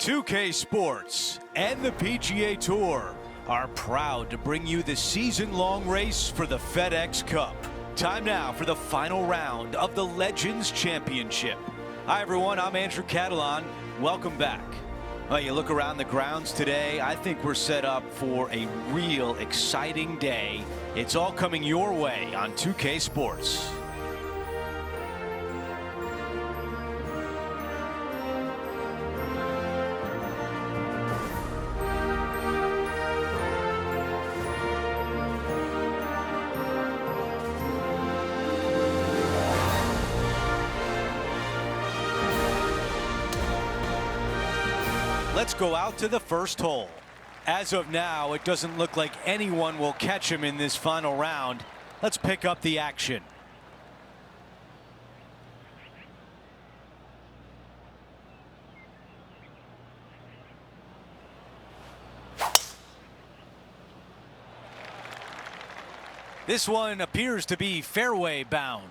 2K Sports and the PGA Tour are proud to bring you the season-long race for the FedEx Cup. Time now for the final round of the Legends Championship. Hi everyone, I'm Andrew Catalan. Welcome back. Well, you look around the grounds today, I think we're set up for a real exciting day. It's all coming your way on 2K Sports. Let's go out to the first hole. As of now, it doesn't look like anyone will catch him in this final round. Let's pick up the action. This one appears to be fairway bound.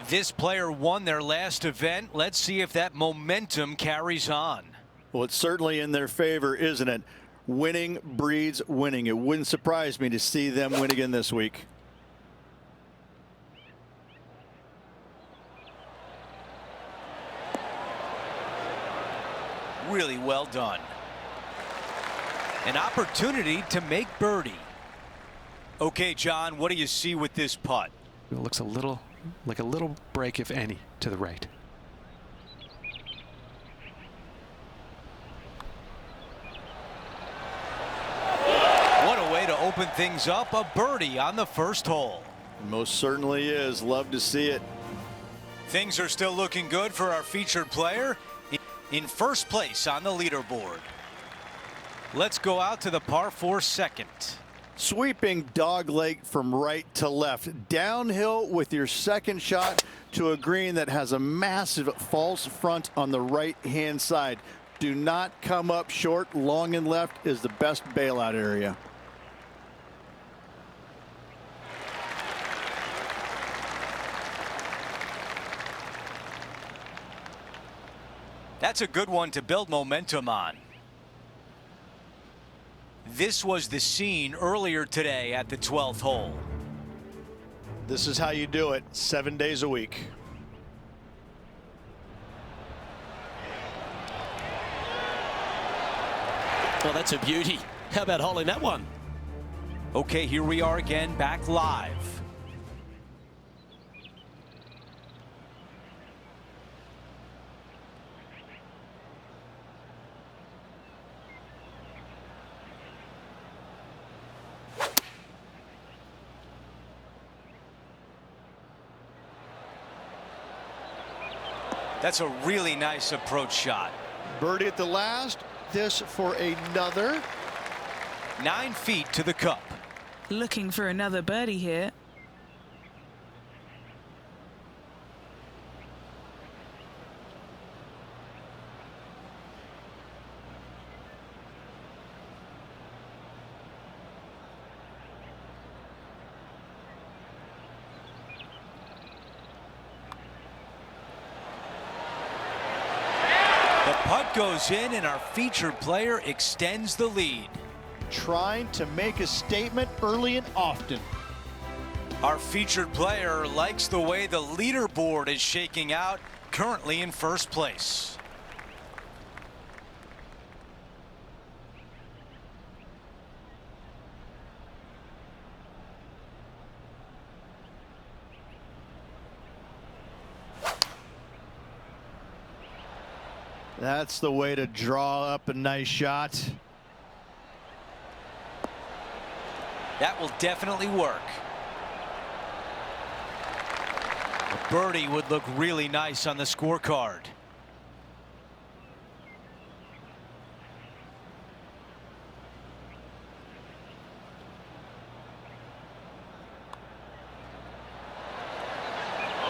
This player won their last event. Let's see if that momentum carries on. Well, it's certainly in their favor, isn't it? Winning breeds winning. It wouldn't surprise me to see them win again this week. Really well done. An opportunity to make birdie. Okay, John, what do you see with this putt? It looks a little like a little break, if any, to the right. What a way to open things up. A birdie on the first hole. Most certainly is. Love to see it. Things are still looking good for our featured player in first place on the leaderboard. Let's go out to the par 4 second. Sweeping dog leg from right to left. Downhill with your second shot to a green that has a massive false front on the right-hand side. Do not come up short. Long and left is the best bailout area. That's a good one to build momentum on. This was the scene earlier today at the 12th hole. This is how you do it 7 days a week. Well, that's a beauty. How about holding that one? Okay, here we are again, back live. That's a really nice approach shot. Birdie at the last. This for another. 9 feet to the cup. Looking for another birdie here. Putt goes in and our featured player extends the lead. Trying to make a statement early and often. Our featured player likes the way the leaderboard is shaking out, currently in first place. That's the way to draw up a nice shot. That will definitely work. A birdie would look really nice on the scorecard.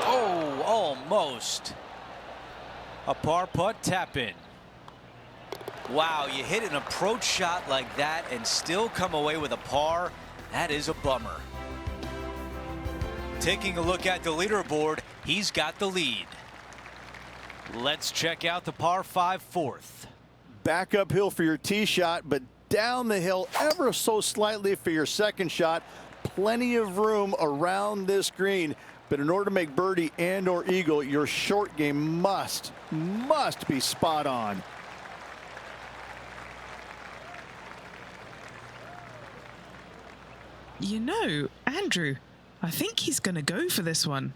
Oh, almost. A par putt tap in. Wow, you hit an approach shot like that and still come away with a par. That is a bummer. Taking a look at the leaderboard, he's got the lead. Let's check out the par 5 fourth. Back uphill for your tee shot, but down the hill ever so slightly for your second shot. Plenty of room around this green, but in order to make birdie and or eagle, your short game must be spot on. You know, Andrew, I think he's going to go for this one.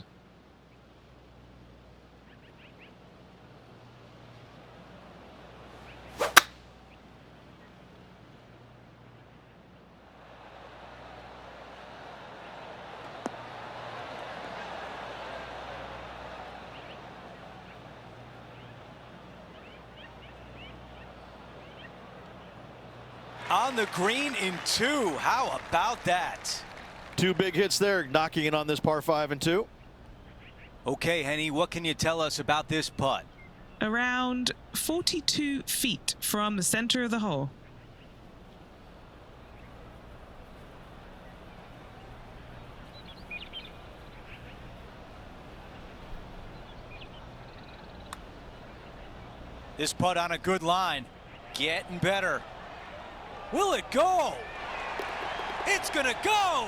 On the green in 2. How about that? 2 big hits there, knocking in on this par 5 and 2. Okay, Henny, what can you tell us about this putt? Around 42 feet from the center of the hole. This putt on a good line. Getting better. Will it go? It's gonna go!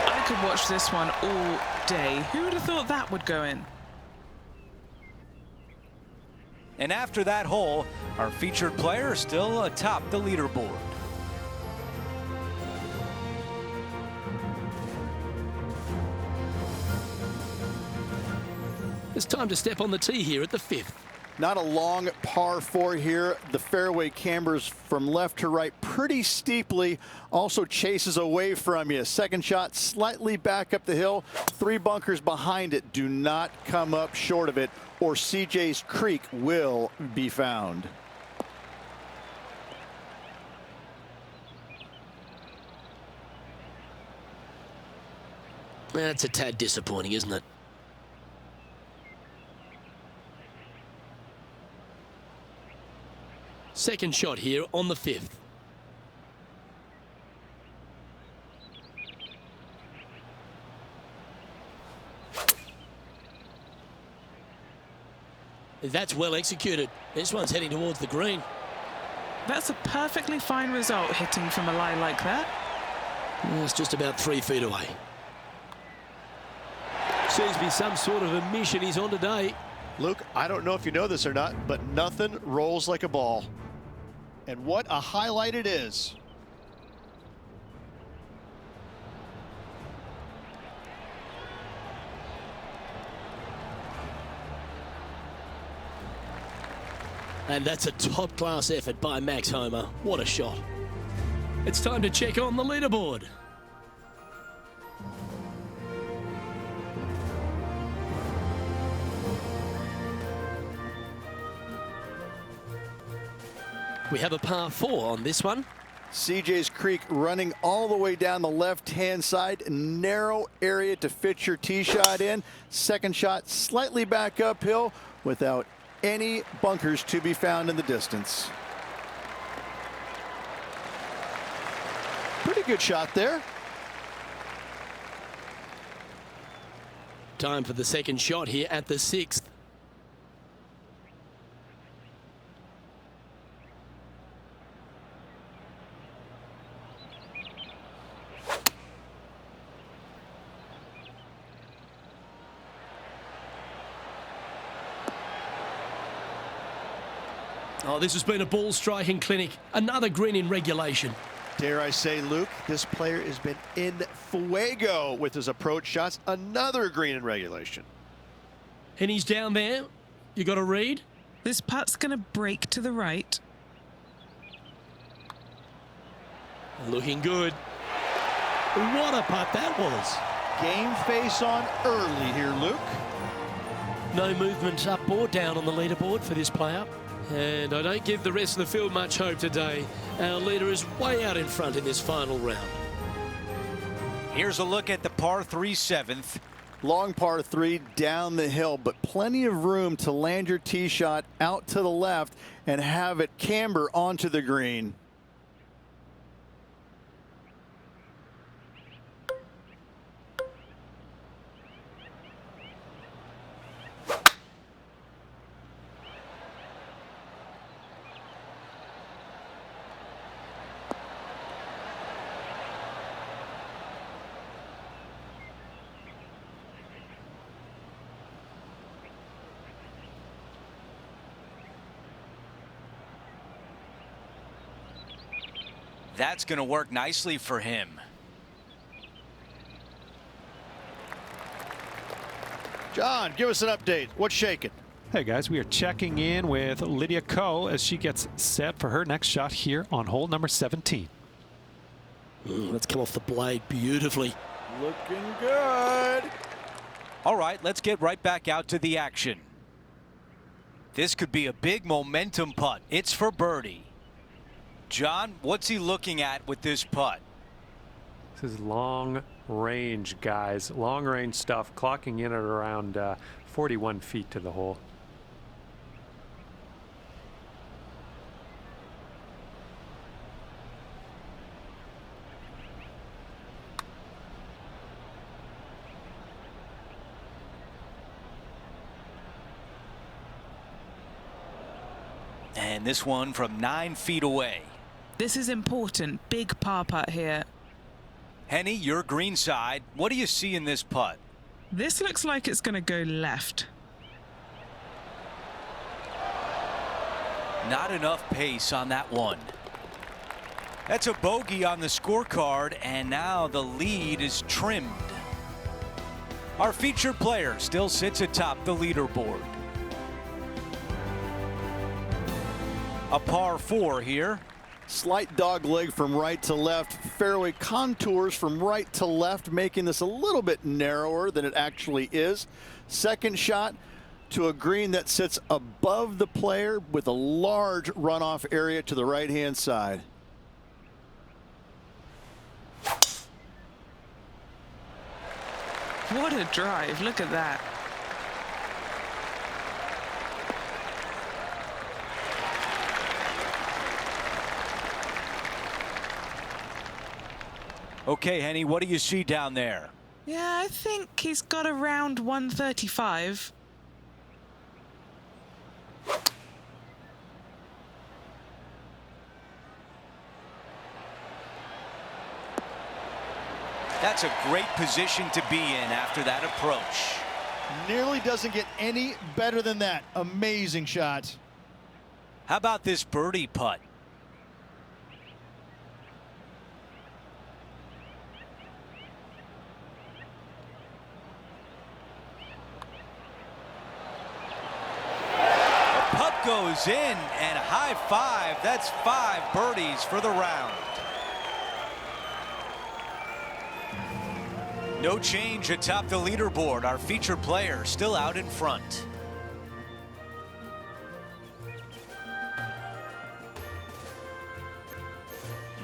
I could watch this one all day. Who would have thought that would go in? And after that hole, our featured player is still atop the leaderboard. It's time to step on the tee here at the 5th. Not a long par 4 here. The fairway cambers from left to right pretty steeply. Also chases away from you. Second shot slightly back up the hill. 3 bunkers behind it. Do not come up short of it, or CJ's Creek will be found. That's a tad disappointing, isn't it? Second shot here on the 5th. That's well executed. This one's heading towards the green. That's a perfectly fine result, hitting from a lie like that. It's just about 3 feet away. Seems to be some sort of a mission he's on today. Luke, I don't know if you know this or not, but nothing rolls like a ball. And what a highlight it is. And that's a top-class effort by Max Homa. What a shot. It's time to check on the leaderboard. We have a par 4 on this one. CJ's Creek running all the way down the left-hand side. Narrow area to fit your tee shot in. Second shot slightly back uphill without any bunkers to be found in the distance. Pretty good shot there. Time for the second shot here at the 6th. Oh, this has been a ball striking clinic. Another green in regulation. Dare I say, Luke, this player has been in fuego with his approach shots. Another green in regulation. And he's down there. You got a read? This putt's going to break to the right. Looking good. What a putt that was. Game face on early here, Luke. No movement up or down on the leaderboard for this player. And I don't give the rest of the field much hope today. Our leader is way out in front in this final round. Here's a look at the par 3 7th. Long par 3 down the hill, but plenty of room to land your tee shot out to the left and have it camber onto the green. That's going to work nicely for him. John, give us an update. What's shaking? Hey guys, we are checking in with Lydia Ko as she gets set for her next shot here on hole number 17. Let's come off the blade beautifully. Looking good. All right, let's get right back out to the action. This could be a big momentum putt. It's for birdie. John, what's he looking at with this putt? This is long range, guys. Long range stuff, clocking in at around 41 feet to the hole. And this one from 9 feet away. This is important. Big par putt here. Henny, your green side. What do you see in this putt? This looks like it's going to go left. Not enough pace on that one. That's a bogey on the scorecard, and now the lead is trimmed. Our featured player still sits atop the leaderboard. A par 4 here. Slight dog leg from right to left. Fairway contours from right to left, making this a little bit narrower than it actually is. Second shot to a green that sits above the player with a large runoff area to the right-hand side. What a drive. Look at that. Okay, Henny, what do you see down there? Yeah, I think he's got around 135. That's a great position to be in after that approach. Nearly doesn't get any better than that. Amazing shot. How about this birdie putt? The putt goes in, and a high five. That's 5 birdies for the round. No change atop the leaderboard. Our featured player still out in front.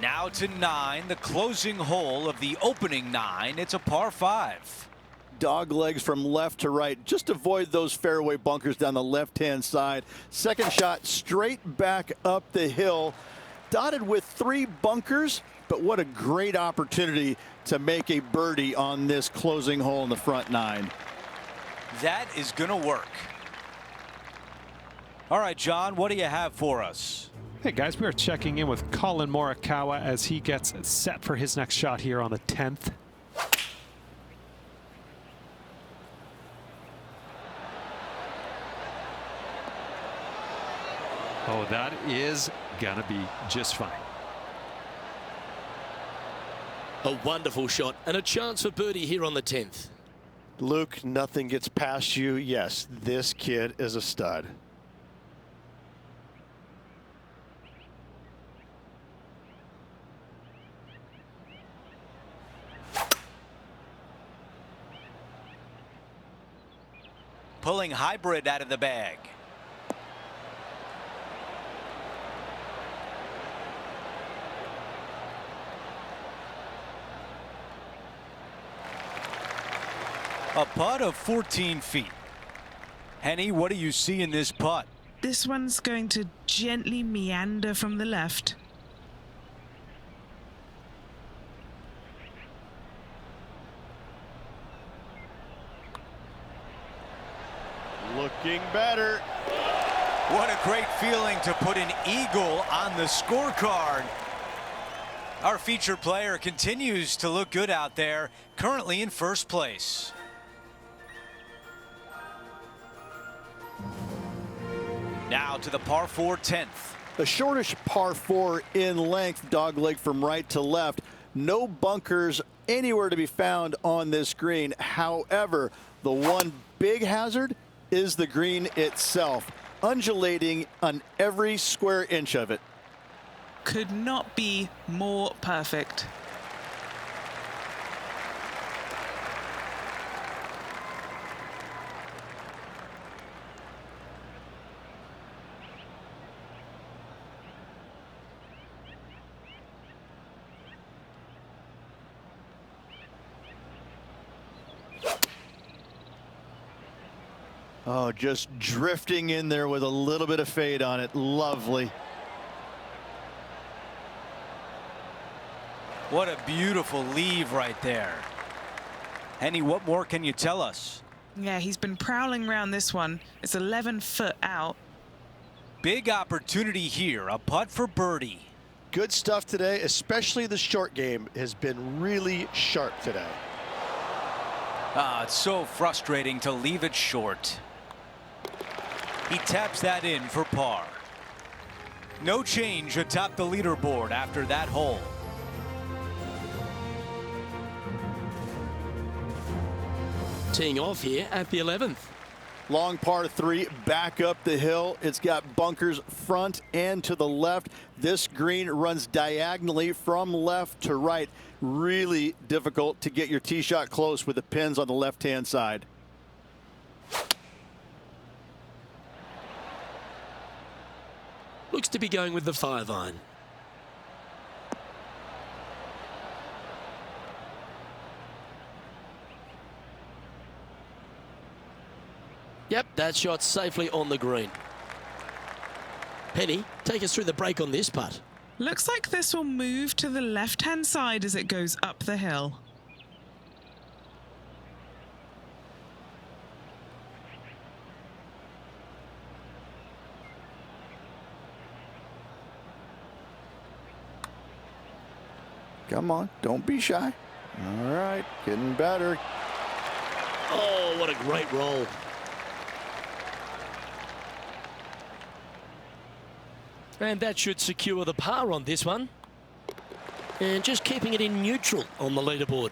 Now to 9, the closing hole of the opening 9. It's a par 5. Dog legs from left to right. Just avoid those fairway bunkers down the left-hand side. Second shot straight back up the hill. Dotted with 3 bunkers, but what a great opportunity to make a birdie on this closing hole in the front 9. That is going to work. All right, John, what do you have for us? Hey guys, we are checking in with Colin Morikawa as he gets set for his next shot here on the 10th. Oh, that is gonna be just fine. A wonderful shot and a chance for birdie here on the 10th. Luke, nothing gets past you. Yes, this kid is a stud. Pulling hybrid out of the bag. A putt of 14 feet. Henny, what do you see in this putt? This one's going to gently meander from the left. Looking better. What a great feeling to put an eagle on the scorecard. Our featured player continues to look good out there, currently in first place. Now to the par 4 10th. A shortish par 4 in length, dogleg from right to left. No bunkers anywhere to be found on this green. However, the one big hazard is the green itself, undulating on every square inch of it. Could not be more perfect. Oh, just drifting in there with a little bit of fade on it. Lovely. What a beautiful leave right there. Henny, what more can you tell us? Yeah, he's been prowling around this one. It's 11 foot out. Big opportunity here, a putt for birdie. Good stuff today, especially the short game has been really sharp today. It's so frustrating to leave it short. He taps that in for par. No change atop the leaderboard after that hole. Teeing off here at the 11th. Long par 3, back up the hill. It's got bunkers front and to the left. This green runs diagonally from left to right. Really difficult to get your tee shot close with the pins on the left-hand side. Looks to be going with the 5-iron. Yep, that shot's safely on the green. Penny, take us through the break on this putt. Looks like this will move to the left-hand side as it goes up the hill. Come on, don't be shy. All right, getting better. Oh, what a great roll. And that should secure the par on this one. And just keeping it in neutral on the leaderboard.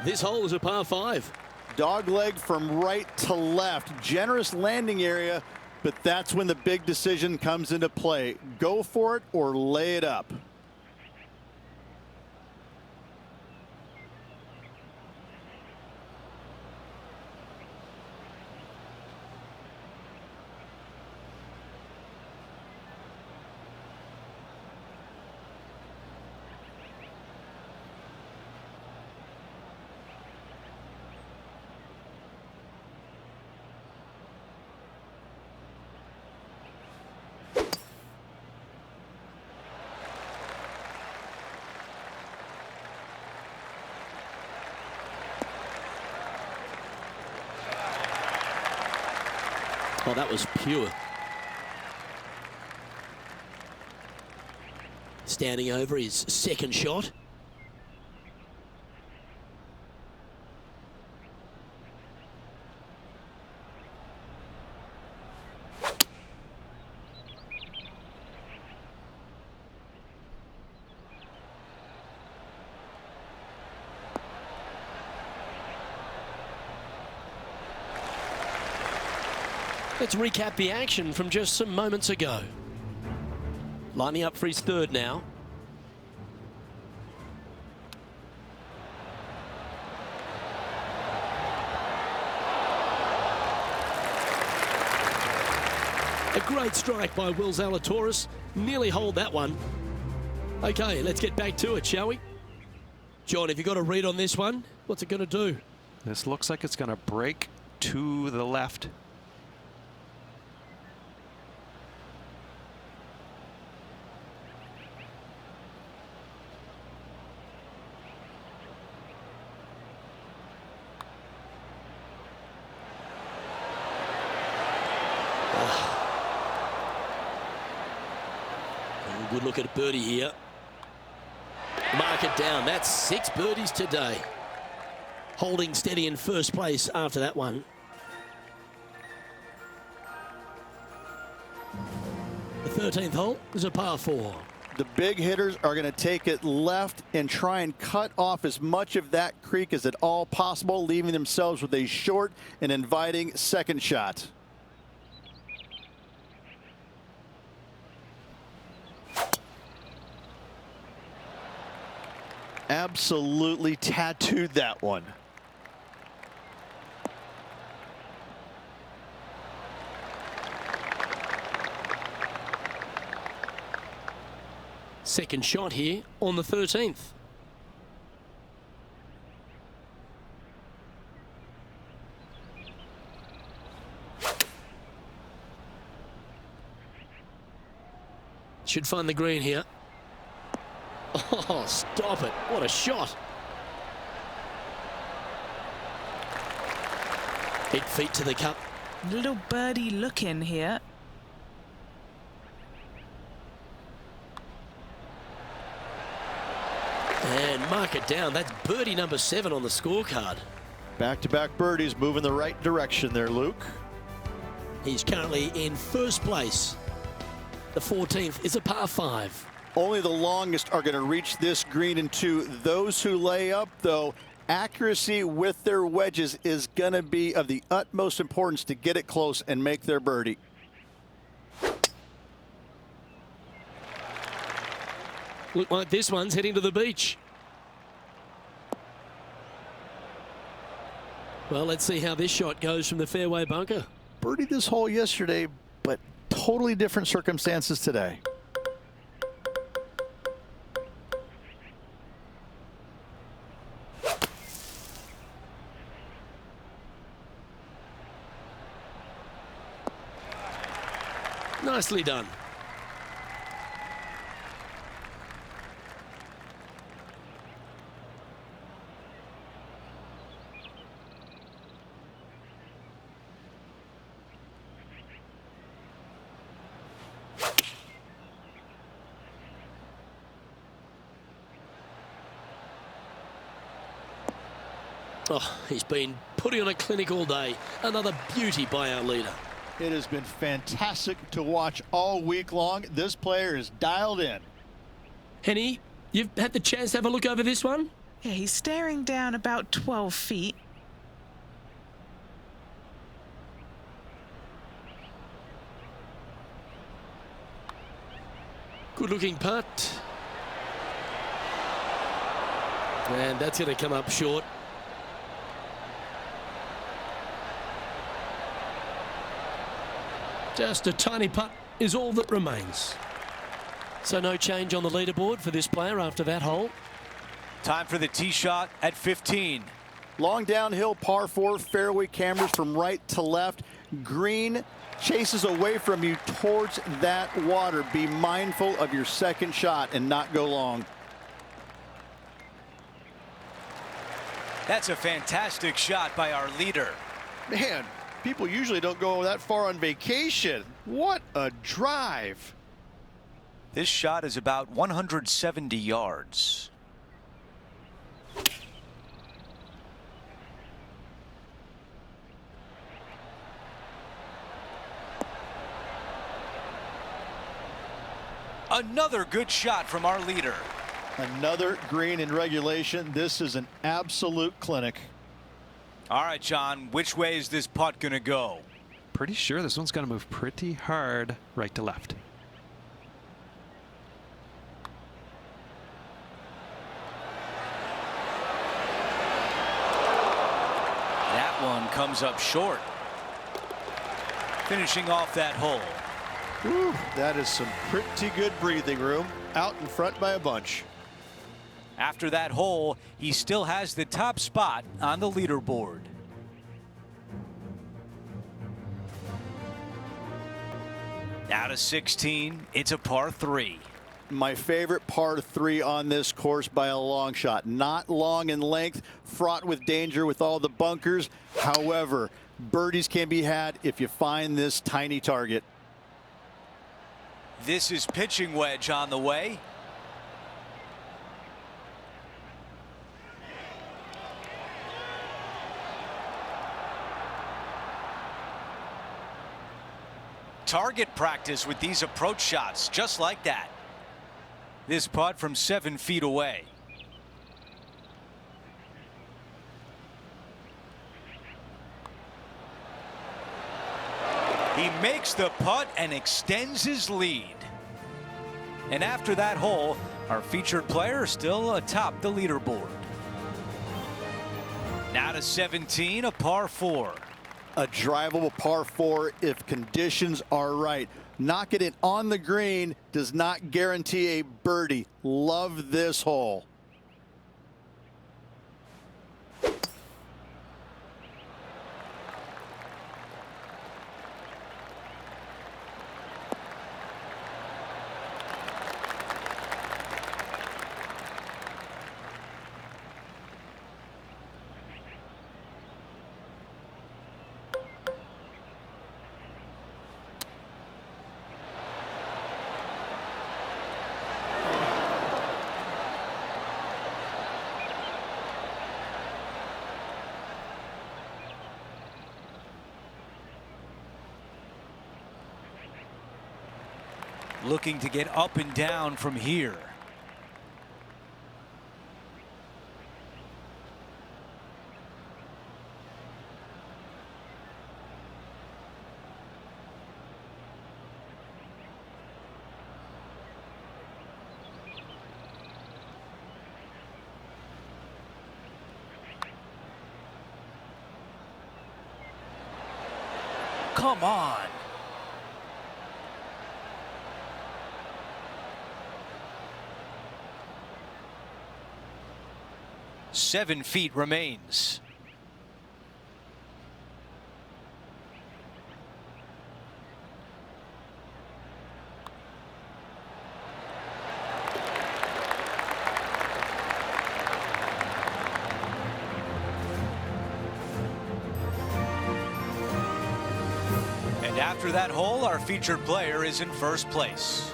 This hole is a par 5. Dogleg from right to left. Generous landing area, but that's when the big decision comes into play. Go for it or lay it up. Oh, that was pure. Standing over his second shot. Let's recap the action from just some moments ago. Lining up for his third now. A great strike by Will Zalatoris, Nearly hold that one. Okay, let's get back to it, shall we? John, have you got a read on this one? What's it going to do? This looks like it's going to break to the left. Good look at birdie here. Mark it down. That's 6 birdies today. Holding steady in first place after that one. The 13th hole is a par 4. The big hitters are going to take it left and try and cut off as much of that creek as at all possible, leaving themselves with a short and inviting second shot. Absolutely tattooed that one. Second shot here on the 13th. Should find the green here. Oh, stop it. What a shot. 8 feet to the cup. Little birdie look in here. And mark it down. That's birdie number 7 on the scorecard. Back-to-back birdies moving the right direction there, Luke. He's currently in first place. The 14th is a par 5. Only the longest are going to reach this green and 2. Those who lay up, though, accuracy with their wedges is going to be of the utmost importance to get it close and make their birdie. Look like this one's heading to the beach. Well, let's see how this shot goes from the fairway bunker. Birdied this hole yesterday, but totally different circumstances today. Nicely done. Oh, he's been putting on a clinic all day. Another beauty by our leader. It has been fantastic to watch all week long. This player is dialed in. Henny, you've had the chance to have a look over this one? Yeah, he's staring down about 12 feet. Good looking putt. And that's going to come up short. Just a tiny putt is all that remains. So no change on the leaderboard for this player after that hole. Time for the tee shot at 15. Long downhill par 4, fairway cameras from right to left. Green chases away from you towards that water. Be mindful of your second shot and not go long. That's a fantastic shot by our leader. Man, people usually don't go that far on vacation. What a drive. This shot is about 170 yards. Another good shot from our leader. Another green in regulation. This is an absolute clinic. All right, John, which way is this putt going to go? Pretty sure this one's going to move pretty hard right to left. That one comes up short. Finishing off that hole. Whew, that is some pretty good breathing room. Out in front by a bunch. After that hole, he still has the top spot on the leaderboard. Now to 16, it's a par 3. My favorite par 3 on this course by a long shot. Not long in length, fraught with danger with all the bunkers. However, birdies can be had if you find this tiny target. This is pitching wedge on the way. Target practice with these approach shots, just like that. This putt from 7 feet away. He makes the putt and extends his lead. And after that hole, our featured player still atop the leaderboard. Now to 17, a par 4. A drivable par 4 if conditions are right. Knocking it on the green does not guarantee a birdie. Love this hole. Looking to get up and down from here. Come on. Seven feet remains. And after that hole, our featured player is in first place.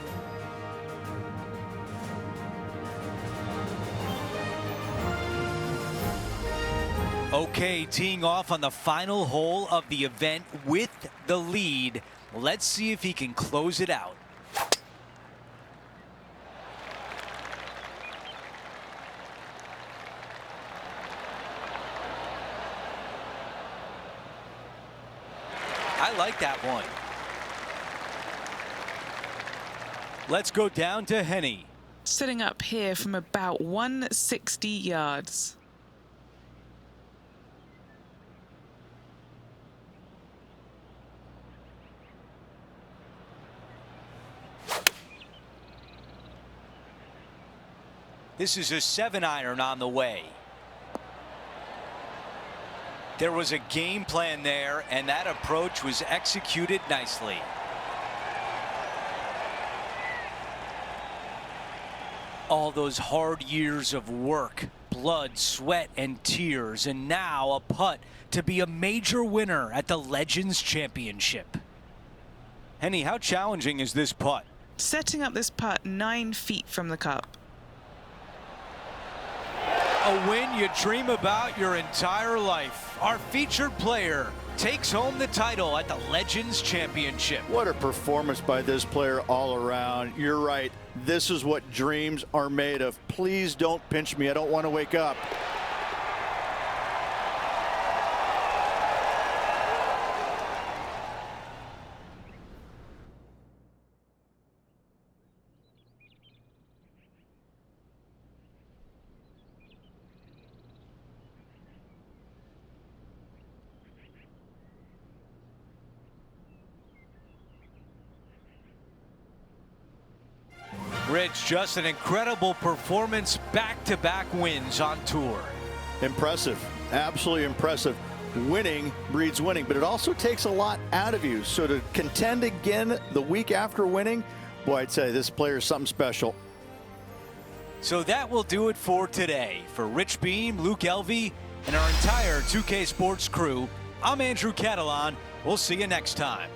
Okay, teeing off on the final hole of the event with the lead. Let's see if he can close it out. I like that one. Let's go down to Henny. Sitting up here from about 160 yards. This is a 7-iron on the way. There was a game plan there, and that approach was executed nicely. All those hard years of work, blood, sweat, and tears, and now a putt to be a major winner at the Legends Championship. Henny, how challenging is this putt? Setting up this putt 9 feet from the cup. A win you dream about your entire life. Our featured player takes home the title at the Legends Championship. What a performance by this player all around. You're right. This is what dreams are made of. Please don't pinch me. I don't want to wake up. Rich, just an incredible performance, back-to-back wins on tour. Impressive, absolutely impressive. Winning breeds winning, but it also takes a lot out of you. So to contend again the week after winning, boy, I'd say this player is something special. So that will do it for today. For Rich Beam, Luke Elvey, and our entire 2K Sports crew, I'm Andrew Catalan. We'll see you next time.